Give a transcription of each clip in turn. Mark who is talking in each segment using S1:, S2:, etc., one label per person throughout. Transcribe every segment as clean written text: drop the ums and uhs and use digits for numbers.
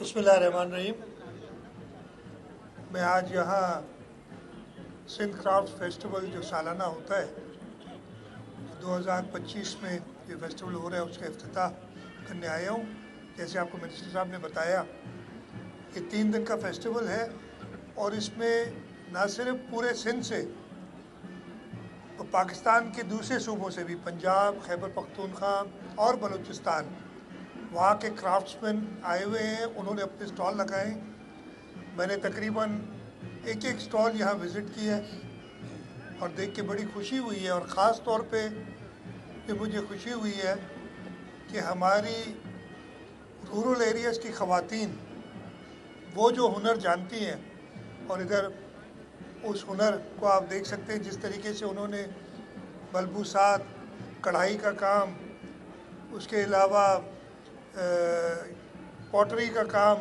S1: बिस्मिल्लाहिर्रहमानिर्रहीम। मैं आज यहाँ सिंध क्राफ्ट फेस्टिवल जो सालाना होता है 2025 में ये फेस्टिवल हो रहा है उसका इफ्तिताह करने आया हूँ। जैसे आपको मिनिस्टर साहब ने बताया ये 3 दिन का फेस्टिवल है और इसमें न सिर्फ पूरे सिंध से तो पाकिस्तान के दूसरे सूबों से भी पंजाब, खैबर पख्तूनख्वा और बलूचिस्तान वहाँ के क्राफ्ट्समैन आए हुए हैं। उन्होंने अपने स्टॉल लगाए। मैंने तकरीबन एक स्टॉल यहाँ विज़िट किया है और देख के बड़ी खुशी हुई है। और ख़ास तौर पे ये मुझे खुशी हुई है कि हमारी रूरल एरियाज़ की ख़वातीन वो जो हुनर जानती हैं और इधर उस हुनर को आप देख सकते हैं जिस तरीके से उन्होंने मलबूसात, कढ़ाई का काम, उसके अलावा पॉटरी का काम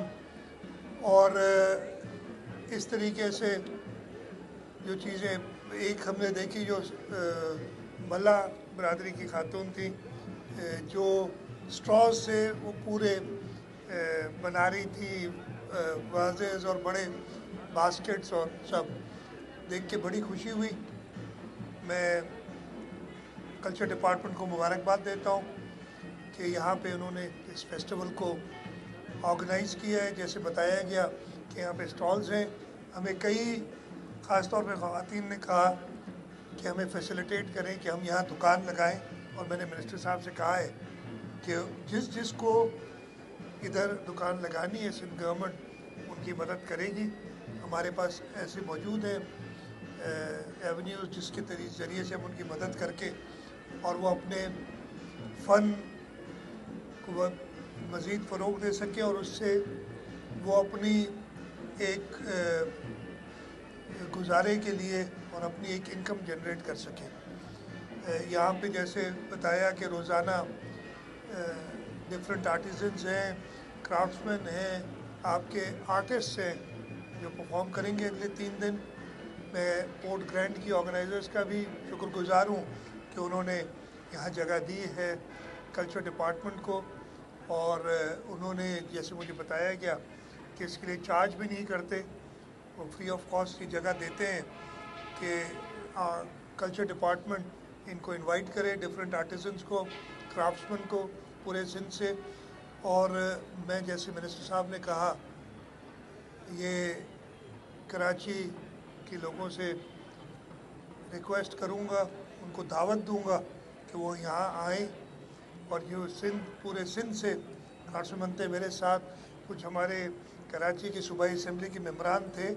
S1: और इस तरीके से जो चीज़ें एक हमने देखी जो मल्ला बरादरी की खातून थी जो स्ट्रॉ से वो पूरे बना रही थी वाजेज़ और बड़े बास्केट्स और सब देख के बड़ी खुशी हुई। मैं कल्चर डिपार्टमेंट को मुबारकबाद देता हूँ कि यहाँ पे उन्होंने इस फेस्टिवल को ऑर्गेनाइज़ किया है। जैसे बताया गया कि यहाँ पे स्टॉल्स हैं। हमें कई ख़ास तौर पे ख़वातीन ने कहा कि हमें फैसिलिटेट करें कि हम यहाँ दुकान लगाएं और मैंने मिनिस्टर साहब से कहा है कि जिस को इधर दुकान लगानी है सिंध गवर्नमेंट उनकी मदद करेगी। हमारे पास ऐसे मौजूद हैं एवेन्यूज़ जिसके ज़रिए से हम उनकी मदद करके और वो अपने फ़न को मज़ीद फ़रोग़ दे सके और उससे वो अपनी एक गुजारे के लिए और अपनी एक इनकम जनरेट कर सके। यहाँ पे जैसे बताया कि रोज़ाना डिफरेंट आर्टिजन्स हैं, क्राफ्ट्समैन हैं, आपके आर्टिस्ट हैं जो परफॉर्म करेंगे अगले 3 दिन। मैं पोर्ट ग्रैंड की ऑर्गेनाइज़र्स का भी शुक्रगुज़ार हूँ कि उन्होंने यहाँ जगह दी है कल्चर डिपार्टमेंट को और उन्होंने जैसे मुझे बताया गया कि इसके लिए चार्ज भी नहीं करते, वो फ्री ऑफ कॉस्ट की जगह देते हैं कि कल्चर डिपार्टमेंट इनको इनवाइट करे डिफरेंट आर्टिजन्स को, क्राफ्ट्समैन को पूरे सिंध से। और मैं जैसे मिनिस्टर साहब ने कहा ये कराची के लोगों से रिक्वेस्ट करूँगा, उनको दावत दूँगा कि वो यहाँ आएँ और जो सिंध पूरे सिंध से क्राफ्ट्समैन थे मेरे साथ, कुछ हमारे कराची की सूबाई असेंबली के मेंबरान थे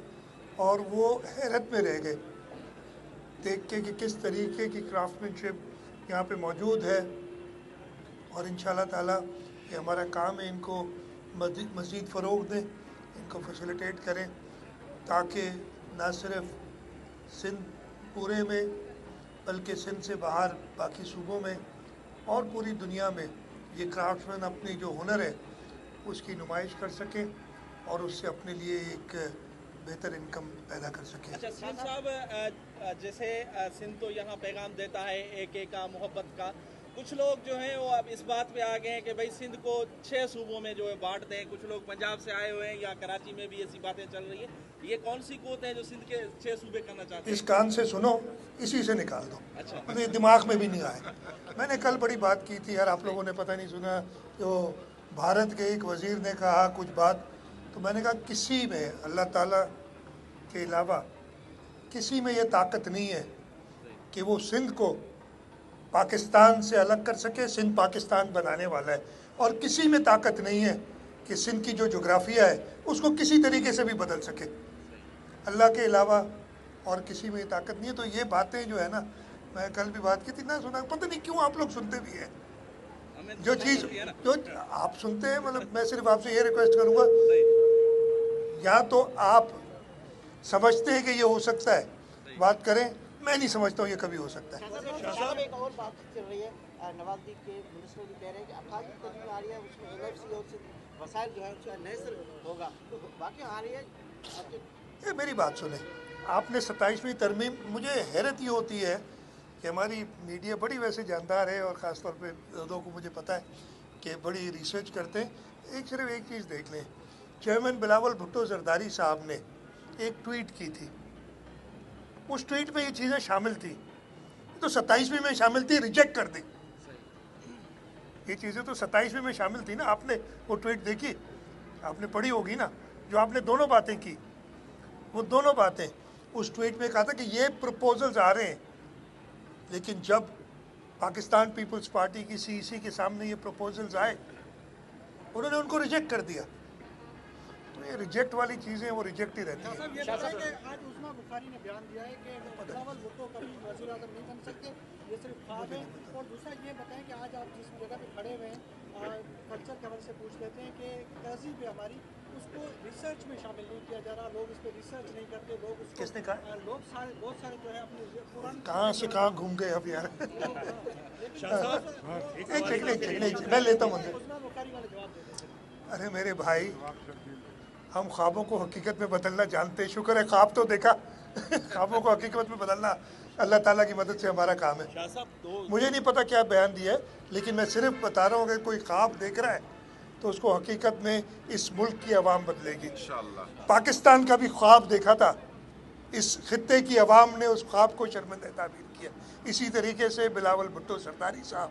S1: और वो हैरत में रह गए देख के कि किस तरीके की क्राफ्टमैनशिप यहाँ पे मौजूद है। और इंशाल्लाह ताला ये हमारा काम है इनको मज़ीद फ़रोग़ दें, इनको फैसिलिटेट करें ताकि ना सिर्फ सिंध पूरे में बल्कि सिंध से बाहर बाकी सूबों में और पूरी दुनिया में ये क्राफ्ट्समैन अपनी जो हुनर है उसकी नुमाइश कर सकें और उससे अपने लिए एक बेहतर इनकम पैदा कर सकें।
S2: अच्छा सिंध साहब, जैसे सिंध तो यहाँ पैगाम देता है एक का मोहब्बत का, कुछ लोग जो हैं वो अब इस बात पे आ गए हैं कि भाई सिंध को 6 सूबों में जो है बांट दें। कुछ लोग पंजाब से आए हुए हैं या कराची में भी ऐसी बातें चल रही है। ये कौन सी कोत है जो सिंध के 6 सूबे करना चाहते हैं?
S1: इस कान से सुनो, इसी से निकाल दो।
S2: अच्छा,
S1: मुझे दिमाग में भी नहीं आया। मैंने कल बड़ी बात की थी यार, आप लोगों ने पता नहीं सुना, जो भारत के एक वज़ीर ने कहा कुछ बात, तो मैंने कहा किसी में अल्लाह ताला के अलावा किसी में ये ताकत नहीं है कि वो सिंध को पाकिस्तान से अलग कर सके। सिंध पाकिस्तान बनाने वाला है और किसी में ताकत नहीं है कि सिंध की जो जोग्राफिया है उसको किसी तरीके से भी बदल सके। अल्लाह के अलावा और किसी में ताकत नहीं है। तो ये बातें जो है ना, मैं कल भी बात की थी ना, सुना, पता नहीं क्यों आप लोग सुनते भी हैं जो चीज़ जो आप सुनते हैं। मतलब मैं सिर्फ आपसे ये रिक्वेस्ट करूँगा, या तो आप समझते हैं कि ये हो सकता है, बात करें। मैं नहीं समझता हूँ ये कभी हो सकता है।
S3: एक और बात चल रही है, नवाज़दीप के मिनिस्टर भी कह रहे हैं कि अखाजी तस्वीर आ रही है उसमें एनएफसी और वसाइल जो है उसका नैसर होगा, तो वाकई आ रही है।
S1: ये मेरी बात सुने, आपने 27वीं तरमीम, मुझे हैरत ये होती है कि हमारी मीडिया बड़ी वैसे जानदार है और ख़ास तौर पे लोगों को मुझे पता है कि बड़ी रिसर्च करते हैं। सिर्फ एक चीज़ देख लें चेयरमैन बिलावल भुट्टो जरदारी साहब ने एक ट्वीट की थी, उस ट्वीट में ये चीज़ें शामिल थी, तो 27वीं में शामिल थी, रिजेक्ट कर दी। ये चीज़ें तो 27वीं में शामिल थी ना। आपने वो ट्वीट देखी, आपने पढ़ी होगी ना, जो आपने दोनों बातें की, वो दोनों बातें उस ट्वीट में कहा था कि ये प्रपोजल्स आ रहे हैं, लेकिन जब पाकिस्तान पीपल्स पार्टी की सीईसी के सामने ये प्रपोजल्स आए, उन्होंने उनको रिजेक्ट कर दिया। तो ये रिजेक्ट वाली चीज़ें वो रिजेक्ट ही रहती हैं।
S4: आज उस्मा बुखारी ने बयान दिया है कि बिलावल भुट्टो कभी वज़ीर आज़म नहीं बन सकते, ये सिर्फ ख्वाब है। और दूसरा ये बताएं कि आज आप जिस जगह पे खड़े हुए हैं, कल्चर के हवाले से पूछ लेते हैं कि तहजीब है हमारी, उसको रिसर्च में शामिल नहीं किया जा रहा, लोग इस पर रिसर्च नहीं करते, लोग उसको
S1: किसने कहा?
S4: लोग सारे बहुत सारे जो है अपने पुराने
S1: कहाँ से कहाँ घूम गए अब यार। एक मैं लेता हूँ।
S4: उस्मा बुखारी वाले जवाब देते हैं।
S1: अरे मेरे भाई, हम ख्वाबों को हकीकत में बदलना जानते हैं, शुक्र है ख्वाब तो देखा। ख्वाबों को हकीकत में बदलना अल्लाह ताला की मदद से हमारा काम है। मुझे नहीं पता क्या बयान दिया है, लेकिन मैं सिर्फ बता रहा हूँ कि कोई ख्वाब देख रहा है तो उसको हकीकत में इस मुल्क की आवाम बदलेगी इंशाअल्लाह। पाकिस्तान का भी ख्वाब देखा था, इस खित्ते की आवाम ने उस ख्वाब को शर्मिंदा ताबीर किया। इसी तरीके से बिलावल भुट्टो सरदारी साहब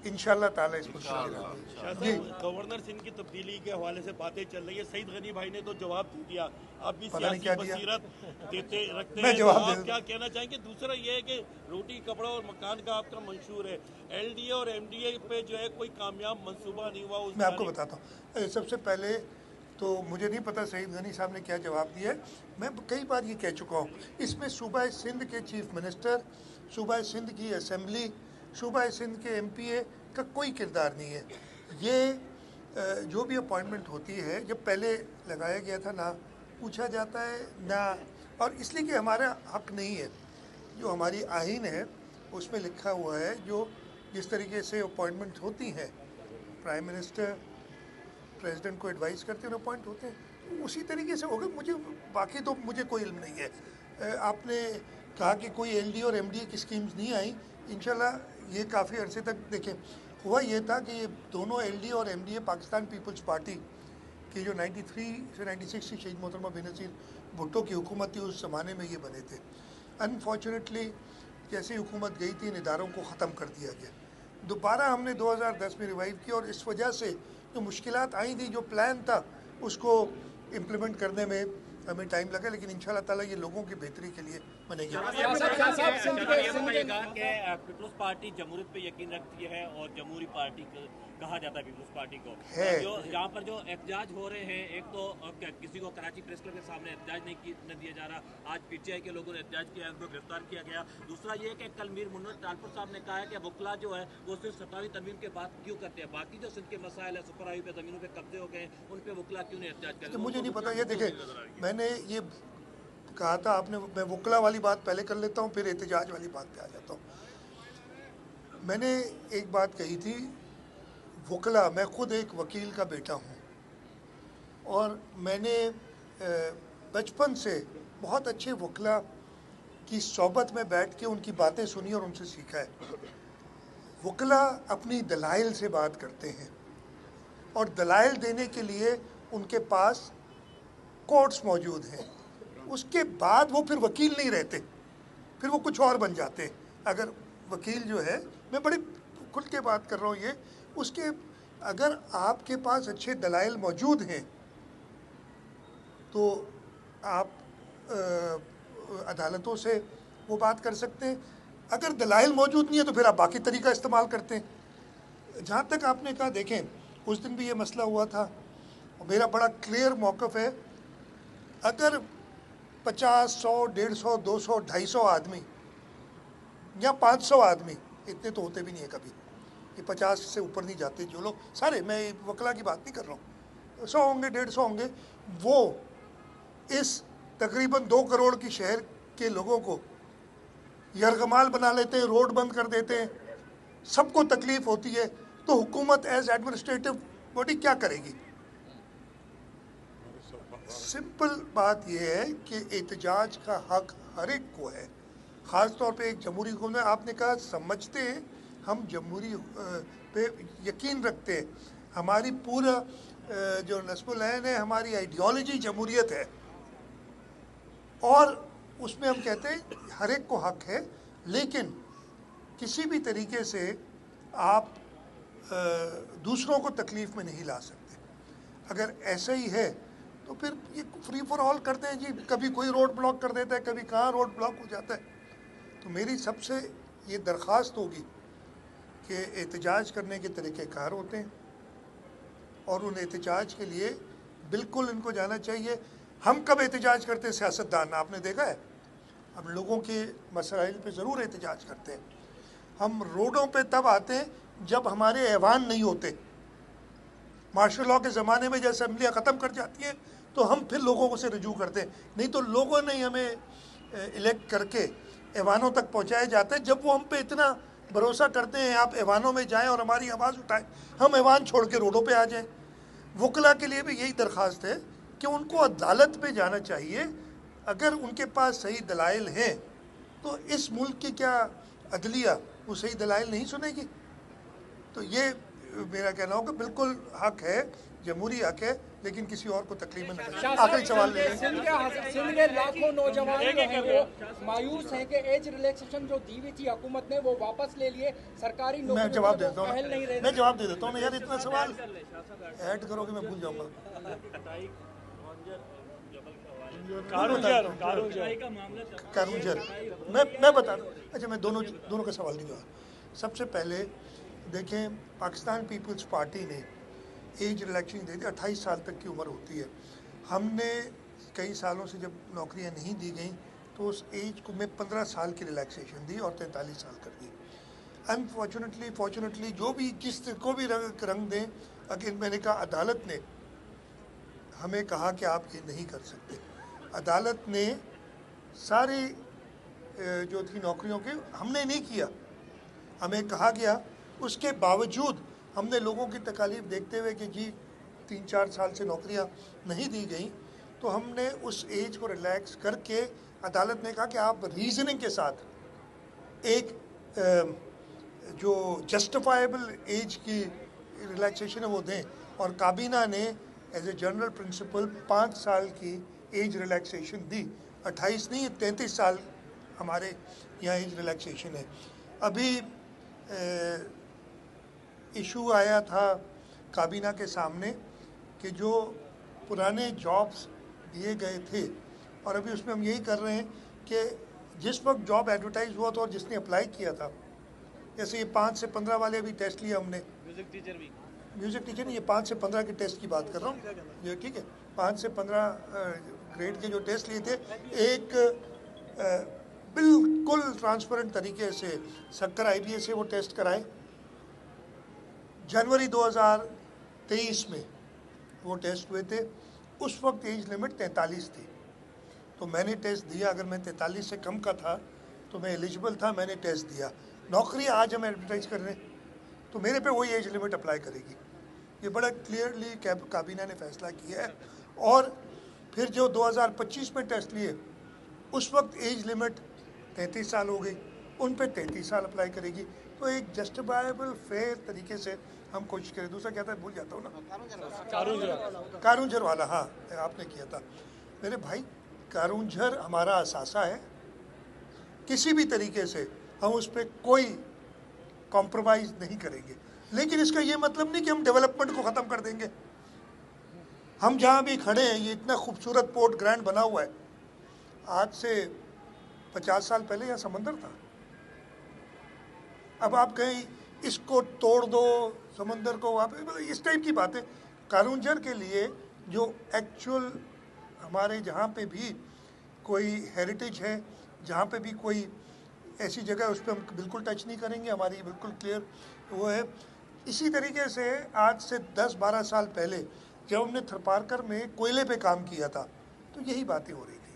S1: इंशाअल्लाह ताला इसको जी।
S5: गवर्नर सिंह की तब्दीली के हवाले से बातें चल रही है, सईद गनी भाई ने तो जवाब दे दिया, आप भी
S1: पता नहीं
S5: सियासी
S1: क्या दिया।
S5: बसीरत देते रखते
S1: मैं
S5: हैं,
S1: जवाब
S5: तो
S1: दे
S5: आप
S1: दूं।
S5: क्या कहना चाहेंगे? दूसरा ये है कि रोटी कपड़ा और मकान का आपका मंशूर है, एलडीए और एमडीए पे जो है कोई कामयाब मंसूबा नहीं हुआ।
S1: मैं आपको बताता हूँ। सबसे पहले तो मुझे नहीं पता सईद गनी साहब ने क्या जवाब दिया है। मैं कई बार ये कह चुका हूँ, इसमें सूबा सिंध के चीफ मिनिस्टर, सूबा सिंध की असम्बली, सूबा सिंध के एमपीए का कोई किरदार नहीं है। ये जो भी अपॉइंटमेंट होती है, जब पहले लगाया गया था ना पूछा जाता है ना, और इसलिए कि हमारा हक नहीं है। जो हमारी आइन है उसमें लिखा हुआ है, जो जिस तरीके से अपॉइंटमेंट होती हैं, प्राइम मिनिस्टर प्रेसिडेंट को एडवाइस करते हुए अपॉइंट होते हैं, उसी तरीके से होगा। मुझे बाकी तो मुझे कोई इल्म नहीं है। आपने कहा कि कोई एलडी और एमडीए की स्कीम्स नहीं आई, इंशाल्लाह ये काफ़ी अरसे तक देखें। हुआ ये था कि ये दोनों एलडी और एमडीए पाकिस्तान पीपल्स पार्टी की जो 93 से 96 की शहीद मोहतरमा बेनज़ीर भुट्टो की हुकूमत थी, उस ज़माने में ये बने थे। अनफॉर्चुनेटली जैसे ही हुकूमत गई थी, इन इदारों को ख़त्म कर दिया गया। दोबारा हमने 2010 में रिवाइव किया, और इस वजह से जो मुश्किलात आई थी, जो प्लान था उसको इम्प्लीमेंट करने में हमें टाइम लगा, लेकिन इंशाल्लाह ताला ये लोगों की बेहतरी के लिए बनेगी।
S6: पीपल्स पार्टी जमहूरियत पे यकीन रखती है और जमहूरी पार्टी कहा जाता है पीपल्स पार्टी को
S1: है।
S6: जो यहाँ पर जो एहतजाज हो रहे हैं, एक तो किसी को कराची प्रेस क्लब के सामने एहतजाज नहीं दिया जा रहा, आज पीटीआई के लोगों ने एहतजाज किया, उनको गिरफ्तार किया गया। दूसरा ये कि कल मीर मुन्नत तालपुर साहब ने कहा है कि वकला जो है वो सिर्फ 27वीं तरमीम के बाद क्यों करते हैं, बाकी जो सिंध के मसाइल है, सुपर हाईवे पे जमीनों पे कब्जे हो गए, उन पे वकला क्यों नहीं एहतजाज करते?
S1: मुझे नहीं पता। ये देखें, मैंने ये कहा था आपने, मैं वकला वाली बात पहले कर लेता हूँ, फिर एहतजाज वाली बात पे आ जाता हूँ। मैंने एक बात कही थी, वकला, मैं खुद एक वकील का बेटा हूँ, और मैंने बचपन से बहुत अच्छे वकला की सोबत में बैठ के उनकी बातें सुनी और उनसे सीखा है। वकला अपनी दलाइल से बात करते हैं, और दलाइल देने के लिए उनके पास कोर्ट्स मौजूद हैं। उसके बाद वो फिर वकील नहीं रहते, फिर वो कुछ और बन जाते हैं। अगर वकील जो है, मैं बड़ी खुल के बात कर रहा हूँ, ये उसके अगर आपके पास अच्छे दलाइल मौजूद हैं तो आप अदालतों से वो बात कर सकते हैं। अगर दलाइल मौजूद नहीं है तो फिर आप बाकी तरीका इस्तेमाल करते हैं। जहाँ तक आपने कहा, देखें उस दिन भी ये मसला हुआ था, और मेरा बड़ा क्लियर मौक़िफ़ है, अगर 50, 100, 150, 200, 250 आदमी या 500 आदमी, इतने तो होते भी नहीं है कभी, ये 50 से ऊपर नहीं जाते जो लोग सारे, मैं वकला की बात नहीं कर रहा हूँ, 100 होंगे, 150 होंगे, वो इस तकरीबन 2 करोड़ की शहर के लोगों को यरगमाल बना लेते हैं, रोड बंद कर देते हैं, सबको तकलीफ़ होती है, तो हुकूमत एज एडमिनिस्ट्रेटिव बॉडी क्या करेगी? सिंपल बात यह है कि एहतजाज का हक हर एक को है, ख़ास तौर पे एक जमहूरी हुकूमत। आपने कहा समझते हैं, हम जमहूरी पे यकीन रखते हैं, हमारी पूरा जो नस्बुल-ऐन है हमारी आइडियोलॉजी जमहूरियत है, और उसमें हम कहते हैं हर एक को हक है, लेकिन किसी भी तरीके से आप दूसरों को तकलीफ़ में नहीं ला सकते। अगर ऐसा ही है तो फिर ये फ्री फॉर ऑल करते हैं जी, कभी कोई रोड ब्लॉक कर देता है, कभी कहाँ रोड ब्लॉक हो जाता है। तो मेरी सबसे ये दरख्वास्त होगी कि एहतजाज करने के तरीक़ेकार होते हैं और उन एहतजाज के लिए बिल्कुल इनको जाना चाहिए। हम कब एहतजाज करते हैं? सियासतदान, आपने देखा है, हम लोगों के मसाइल पे ज़रूर एहतजाज करते हैं। हम रोडों पे तब आते हैं जब हमारे ऐवान नहीं होते। मार्शल लॉ के ज़माने में जब असम्बलियाँ ख़त्म कर जाती हैं तो हम फिर लोगों को से रजू करते हैं, नहीं तो लोगों ने हमें इलेक्ट करके ऐवानों तक पहुँचाया जाता है। जब वो हम पे इतना भरोसा करते हैं आप ऐवानों में जाएं और हमारी आवाज़ उठाएं, हम ऐवान छोड़ के रोडों पे आ जाएं। वकला के लिए भी यही दरख्वास्त है कि उनको अदालत में जाना चाहिए। अगर उनके पास सही दलाइल हैं तो इस मुल्क की क्या अदलिया वो सही दलाइल नहीं सुनेगी? तो ये मेरा कहना होगा, बिल्कुल हक है, जमहूरी हक है, लेकिन किसी और को तकलीफ में नहीं। आखिरी सवाल ले लें।
S7: सिंध के लाखों नौजवान जो हैं वो मायूस हैं कि एज रिलैक्सेशन जो दी हुई थी हुकूमत ने वो वापस ले लिए। सरकारी
S1: मैं जवाब देता हूँ,
S7: पहल नहीं रही।
S1: मैं जवाब दे देता हूँ ना यार, इतना सवाल ऐड करोगे मैं भूल जाऊँगा। कारूंजर मैं बता दूँ। अच्छा, मैं दोनों का सवाल नहीं जवाब। सबसे पहले देखें, पाकिस्तान पीपल्स पार्टी ने एज रिलैक्सेशन दे दी, 28 साल तक की उम्र होती है। हमने कई सालों से जब नौकरियां नहीं दी गई तो उस एज को में 15 साल की रिलैक्सेशन दी और 43 साल कर दी। फॉर्चुनेटली जो भी जिस को भी रंग दें, अगर मैंने कहा अदालत ने हमें कहा कि आप ये नहीं कर सकते। अदालत ने सारी जो थी नौकरियों के हमने नहीं किया, हमें कहा गया, उसके बावजूद हमने लोगों की तकालीफ देखते हुए कि जी 3-4 साल से नौकरियां नहीं दी गई, तो हमने उस एज को रिलैक्स करके अदालत ने कहा कि आप रीजनिंग के साथ एक जो जस्टिफाइबल एज की रिलैक्सेशन है वो दें। और काबीना ने एज ए जनरल प्रिंसिपल 5 साल की एज रिलैक्सेशन दी, 28 नहीं 33 साल हमारे यहाँ एज रिलैक्सेशन है। अभी इशू आया था काबीना के सामने कि जो पुराने जॉब्स दिए गए थे, और अभी उसमें हम यही कर रहे हैं कि जिस वक्त जॉब एडवर्टाइज हुआ था और जिसने अप्लाई किया था, जैसे ये 5 से 15 वाले अभी टेस्ट लिया हमने, म्यूज़िक टीचर नहीं, ये 5 से 15 के टेस्ट की बात कर रहा हूँ ये, ठीक है। 5 से 15 ग्रेड के जो टेस्ट लिए थे, एक बिल्कुल ट्रांसपेरेंट तरीके से सक्कर IBA से वो टेस्ट कराए। जनवरी 2023 में वो टेस्ट हुए थे। उस वक्त एज लिमिट 43 थी, तो मैंने टेस्ट दिया। अगर मैं 43 से कम का था तो मैं एलिजिबल था, मैंने टेस्ट दिया। नौकरी आज हम एडवर्टाइज कर रहे हैं तो मेरे पे वही एज लिमिट अप्लाई करेगी। ये बड़ा क्लियरली काबीना ने फैसला किया है। और फिर जो 2025 में टेस्ट लिए, उस वक्त एज लिमिट 33 साल हो गई, उन पे 33 साल अप्लाई करेगी। तो एक जस्टिफाइबल फेयर तरीके से हम कोशिश करें। दूसरा क्या था, भूल जाता हूँ ना, कारूंझर वाला, हाँ आपने किया था। मेरे भाई, कारूंझर हमारा असासा है, किसी भी तरीके से हम उस पर कोई कॉम्प्रोमाइज़ नहीं करेंगे। लेकिन इसका ये मतलब नहीं कि हम डेवलपमेंट को ख़त्म कर देंगे। हम जहाँ भी खड़े हैं, ये इतना खूबसूरत पोर्ट ग्रैंड बना हुआ है, आज से 50 साल पहले यहाँ समंदर था। अब आप कहीं इसको तोड़ दो, समंदर को वापस, इस टाइप की बातें। कारूंझर के लिए जो एक्चुअल हमारे जहाँ पे भी कोई हेरिटेज है, जहाँ पे भी कोई ऐसी जगह, उस पर हम बिल्कुल टच नहीं करेंगे, हमारी बिल्कुल क्लियर वो है। इसी तरीके से आज से 10-12 साल पहले जब हमने थरपारकर में कोयले पे काम किया था, तो यही बातें हो रही थी।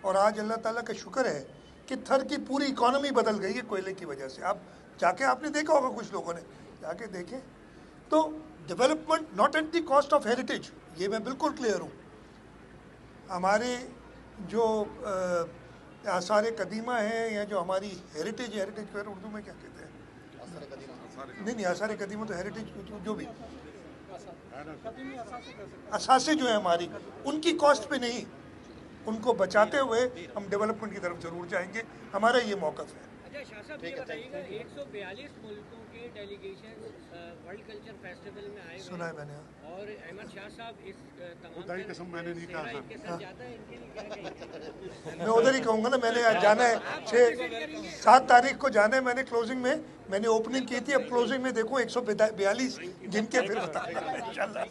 S1: और आज अल्लाह ताला का शुक्र है कि थर की पूरी इकॉनमी बदल गई है कोयले की वजह से। आप जाके आपने देखा होगा, कुछ लोगों ने जाके देखे, तो development not at the cost of heritage, ये मैं बिल्कुल क्लियर हूँ। हमारे जो आसार कदीमा है या जो हमारी हेरिटेज को उर्दू में क्या कहते हैं, नहीं आसार कदीमा तो हेरिटेज जो भी
S4: कदीमी असासे कर सकते हैं।
S1: असासे जो है हमारी, उनकी कॉस्ट पे नहीं, उनको बचाते हुए हम डेवलपमेंट की तरफ जरूर जाएंगे। हमारा ये मौक़िफ़ है।
S8: अच्छा शाह साहब, ये बताइएगा 142 मुल्कों के डेलीगेशन वर्ल्ड कल्चर फेस्टिवल में आए
S1: सुना है मैंने।
S8: और अहमद शाह साहब इस
S9: खुदा की कसम मैंने नहीं कहा
S8: इनके साथ जाता है, इनके लिए क्या कहेंगे?
S1: मैं उधर ही कहूँगा ना, मैंने आज जाना है 7 तारीख को जाना है, मैंने क्लोजिंग में, मैंने ओपनिंग की थी, अब क्लोजिंग में देखूँ 142 जिनके फिर बता इंशाल्लाह।